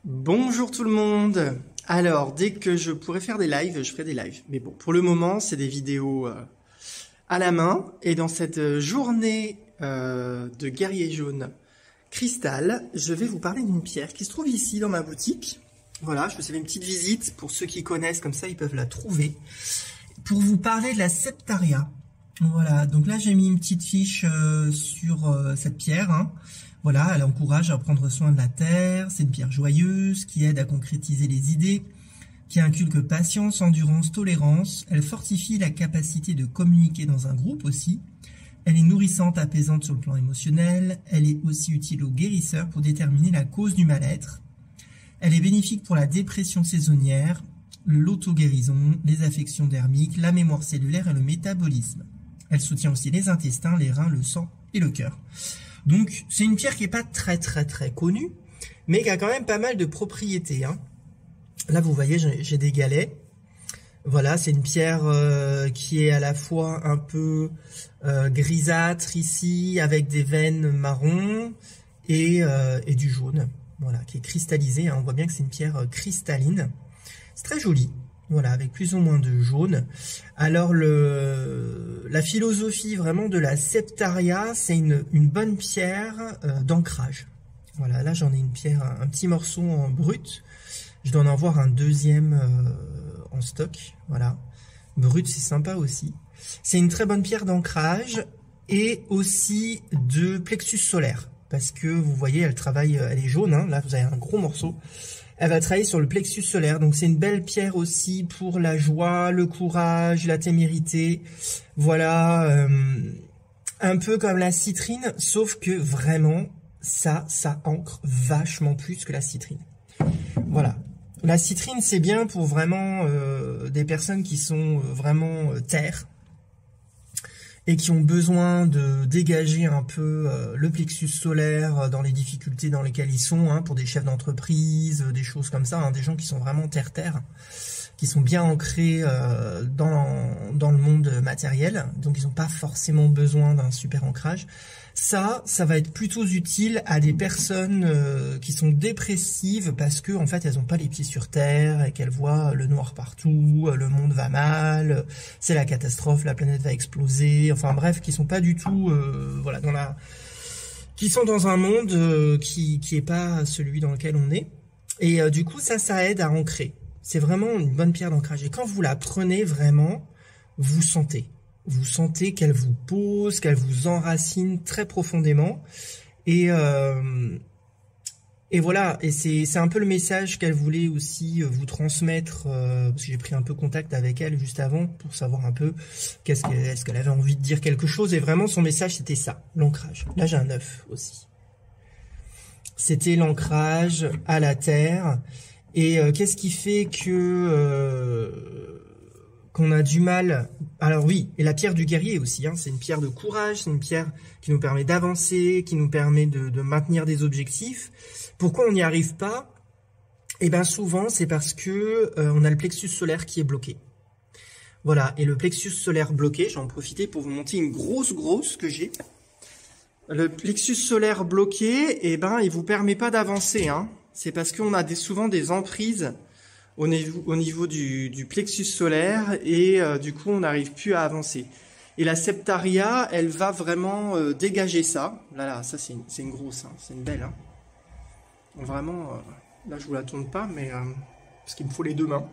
Bonjour tout le monde. Alors, dès que je pourrai faire des lives, je ferai des lives. Mais bon, pour le moment, c'est des vidéos à la main. Et dans cette journée de guerrier jaune cristal, je vais vous parler d'une pierre qui se trouve ici dans ma boutique. Voilà, je vous fais une petite visite. Pour ceux qui connaissent, comme ça, ils peuvent la trouver. Pour vous parler de la septaria. Voilà, donc là, j'ai mis une petite fiche sur cette pierre, hein. Voilà, elle encourage à prendre soin de la terre, c'est une pierre joyeuse qui aide à concrétiser les idées, qui inculque patience, endurance, tolérance. Elle fortifie la capacité de communiquer dans un groupe aussi. Elle est nourrissante, apaisante sur le plan émotionnel. Elle est aussi utile aux guérisseurs pour déterminer la cause du mal-être. Elle est bénéfique pour la dépression saisonnière, l'auto-guérison, les affections dermiques, la mémoire cellulaire et le métabolisme. Elle soutient aussi les intestins, les reins, le sang et le cœur. Donc, c'est une pierre qui n'est pas très connue, mais qui a quand même pas mal de propriétés, hein. Là, vous voyez, j'ai des galets. Voilà, c'est une pierre qui est à la fois un peu grisâtre ici, avec des veines marron et du jaune. Voilà, qui est cristallisée, hein. On voit bien que c'est une pierre cristalline. C'est très joli. Voilà, avec plus ou moins de jaune. Alors, la philosophie vraiment de la septaria, c'est une bonne pierre d'ancrage. Voilà, là j'en ai une pierre, un petit morceau en brut. Je dois en avoir un deuxième en stock. Voilà, brut, c'est sympa aussi. C'est une très bonne pierre d'ancrage et aussi de plexus solaire. Parce que vous voyez, elle travaille, elle est jaune, hein. Là vous avez un gros morceau. Elle va travailler sur le plexus solaire, donc c'est une belle pierre aussi pour la joie, le courage, la témérité. Voilà, un peu comme la citrine, sauf que vraiment, ça ancre vachement plus que la citrine. Voilà, la citrine c'est bien pour vraiment des personnes qui sont vraiment terre et qui ont besoin de dégager un peu le plexus solaire dans les difficultés dans lesquelles ils sont, hein, pour des chefs d'entreprise, des choses comme ça, hein, des gens qui sont vraiment terre-terre, qui sont bien ancrés dans le monde matériel, donc ils n'ont pas forcément besoin d'un super ancrage. Ça va être plutôt utile à des personnes qui sont dépressives parce que en fait elles n'ont pas les pieds sur terre et qu'elles voient le noir partout, le monde va mal, c'est la catastrophe, la planète va exploser, enfin bref, qui sont pas du tout voilà qui sont dans un monde qui est pas celui dans lequel on est. Et du coup ça aide à ancrer. C'est vraiment une bonne pierre d'ancrage. Et quand vous la prenez vraiment, vous sentez qu'elle vous pose, qu'elle vous enracine très profondément. Et voilà, et c'est un peu le message qu'elle voulait aussi vous transmettre, parce que j'ai pris un peu contact avec elle juste avant pour savoir un peu est-ce qu'elle avait envie de dire quelque chose. Et vraiment, son message, c'était ça, l'ancrage. Là, j'ai un œuf aussi. C'était l'ancrage à la terre. Et qu'est-ce qui fait que qu'on a du mal? Alors oui, et la pierre du guerrier aussi, hein, c'est une pierre de courage, c'est une pierre qui nous permet d'avancer, qui nous permet de maintenir des objectifs. Pourquoi on n'y arrive pas? Eh bien souvent, c'est parce que on a le plexus solaire qui est bloqué. Voilà, et le plexus solaire bloqué, j'en profite pour vous montrer une grosse que j'ai. Le plexus solaire bloqué, eh ben, il vous permet pas d'avancer, hein. C'est parce qu'on a souvent des emprises au niveau du plexus solaire et du coup on n'arrive plus à avancer. Et la septaria, elle va vraiment dégager ça. Là, ça c'est une grosse, hein, c'est une belle, hein. Vraiment, là je vous la tourne pas, mais parce qu'il me faut les deux mains.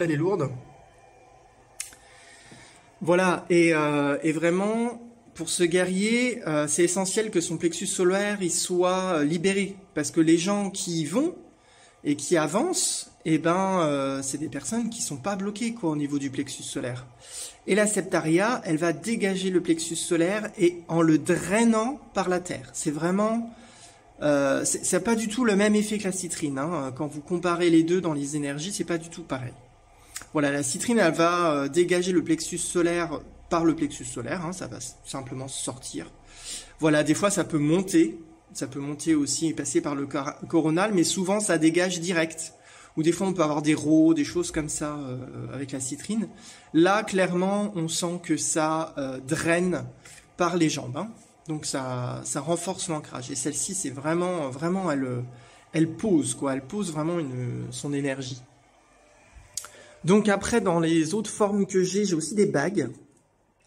Elle est lourde. Voilà, et vraiment, pour ce guerrier, c'est essentiel que son plexus solaire il soit libéré, parce que les gens qui y vont et qui avancent, eh ben, c'est des personnes qui sont pas bloquées quoi au niveau du plexus solaire. Et la septaria, elle va dégager le plexus solaire et en le drainant par la terre. C'est vraiment, ça n'a pas du tout le même effet que la citrine, hein. Quand vous comparez les deux dans les énergies, c'est pas du tout pareil. Voilà, la citrine, elle va dégager le plexus solaire par le plexus solaire, hein, ça va simplement sortir. Voilà, des fois ça peut monter aussi et passer par le coronal, mais souvent ça dégage direct. Ou des fois on peut avoir des rots, des choses comme ça avec la citrine. Là, clairement, on sent que ça draine par les jambes, hein. Donc ça renforce l'ancrage. Et celle-ci, c'est vraiment, elle pose, quoi. Elle pose vraiment son énergie. Donc après, dans les autres formes que j'ai aussi des bagues.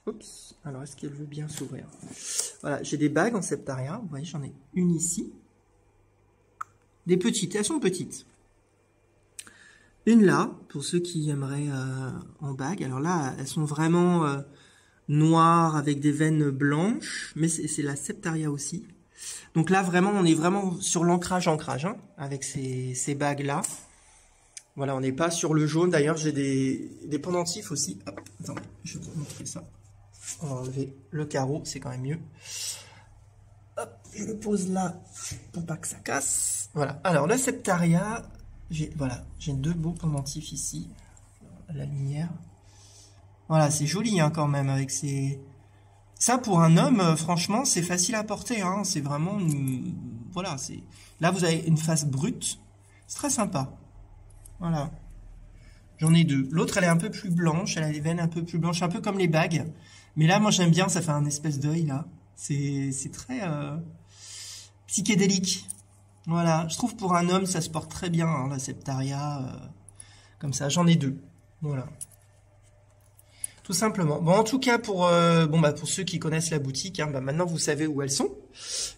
Oups, alors est-ce qu'elle veut bien s'ouvrir? Voilà, j'ai des bagues en septaria. Vous voyez, j'en ai une ici. Des petites, elles sont petites. Une là, pour ceux qui aimeraient en bague. Alors là, elles sont vraiment noires avec des veines blanches. Mais c'est la septaria aussi. Donc là, vraiment, on est vraiment sur l'ancrage, hein, avec ces bagues-là. Voilà, on n'est pas sur le jaune. D'ailleurs, j'ai des pendentifs aussi. Hop, attendez, je vais vous montrer ça. On va enlever le carreau, c'est quand même mieux. Hop, je le pose là pour pas que ça casse. Voilà, alors la septaria, j'ai deux beaux pendentifs ici. La lumière. Voilà, c'est joli hein, quand même avec ces... Ça, pour un homme, franchement, c'est facile à porter. Hein. C'est vraiment... Voilà, c'est... Là, vous avez une face brute. C'est très sympa. Voilà. J'en ai deux. L'autre, elle est un peu plus blanche. Elle a les veines un peu plus blanches, un peu comme les bagues. Mais là, moi, j'aime bien. Ça fait un espèce d'œil, là. C'est très psychédélique. Voilà. Je trouve pour un homme, ça se porte très bien, hein, la septaria. Comme ça. J'en ai deux. Voilà. Tout simplement. Bon, en tout cas, pour ceux qui connaissent la boutique, hein, maintenant vous savez où elles sont.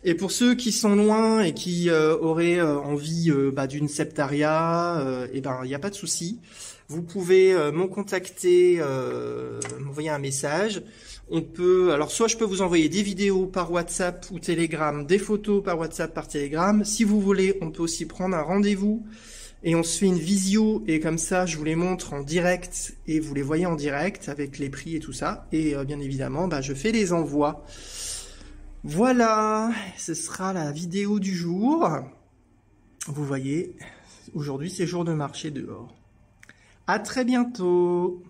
Et pour ceux qui sont loin et qui auraient envie d'une septaria, il n'y a pas de souci. Vous pouvez me contacter, m'envoyer un message. On peut, alors soit je peux vous envoyer des vidéos par WhatsApp ou Telegram, des photos par WhatsApp, par Telegram. Si vous voulez, on peut aussi prendre un rendez-vous. Et on se fait une visio, et comme ça, je vous les montre en direct, et vous les voyez en direct, avec les prix et tout ça. Et bien évidemment, je fais les envois. Voilà, ce sera la vidéo du jour. Vous voyez, aujourd'hui, c'est jour de marché dehors. À très bientôt.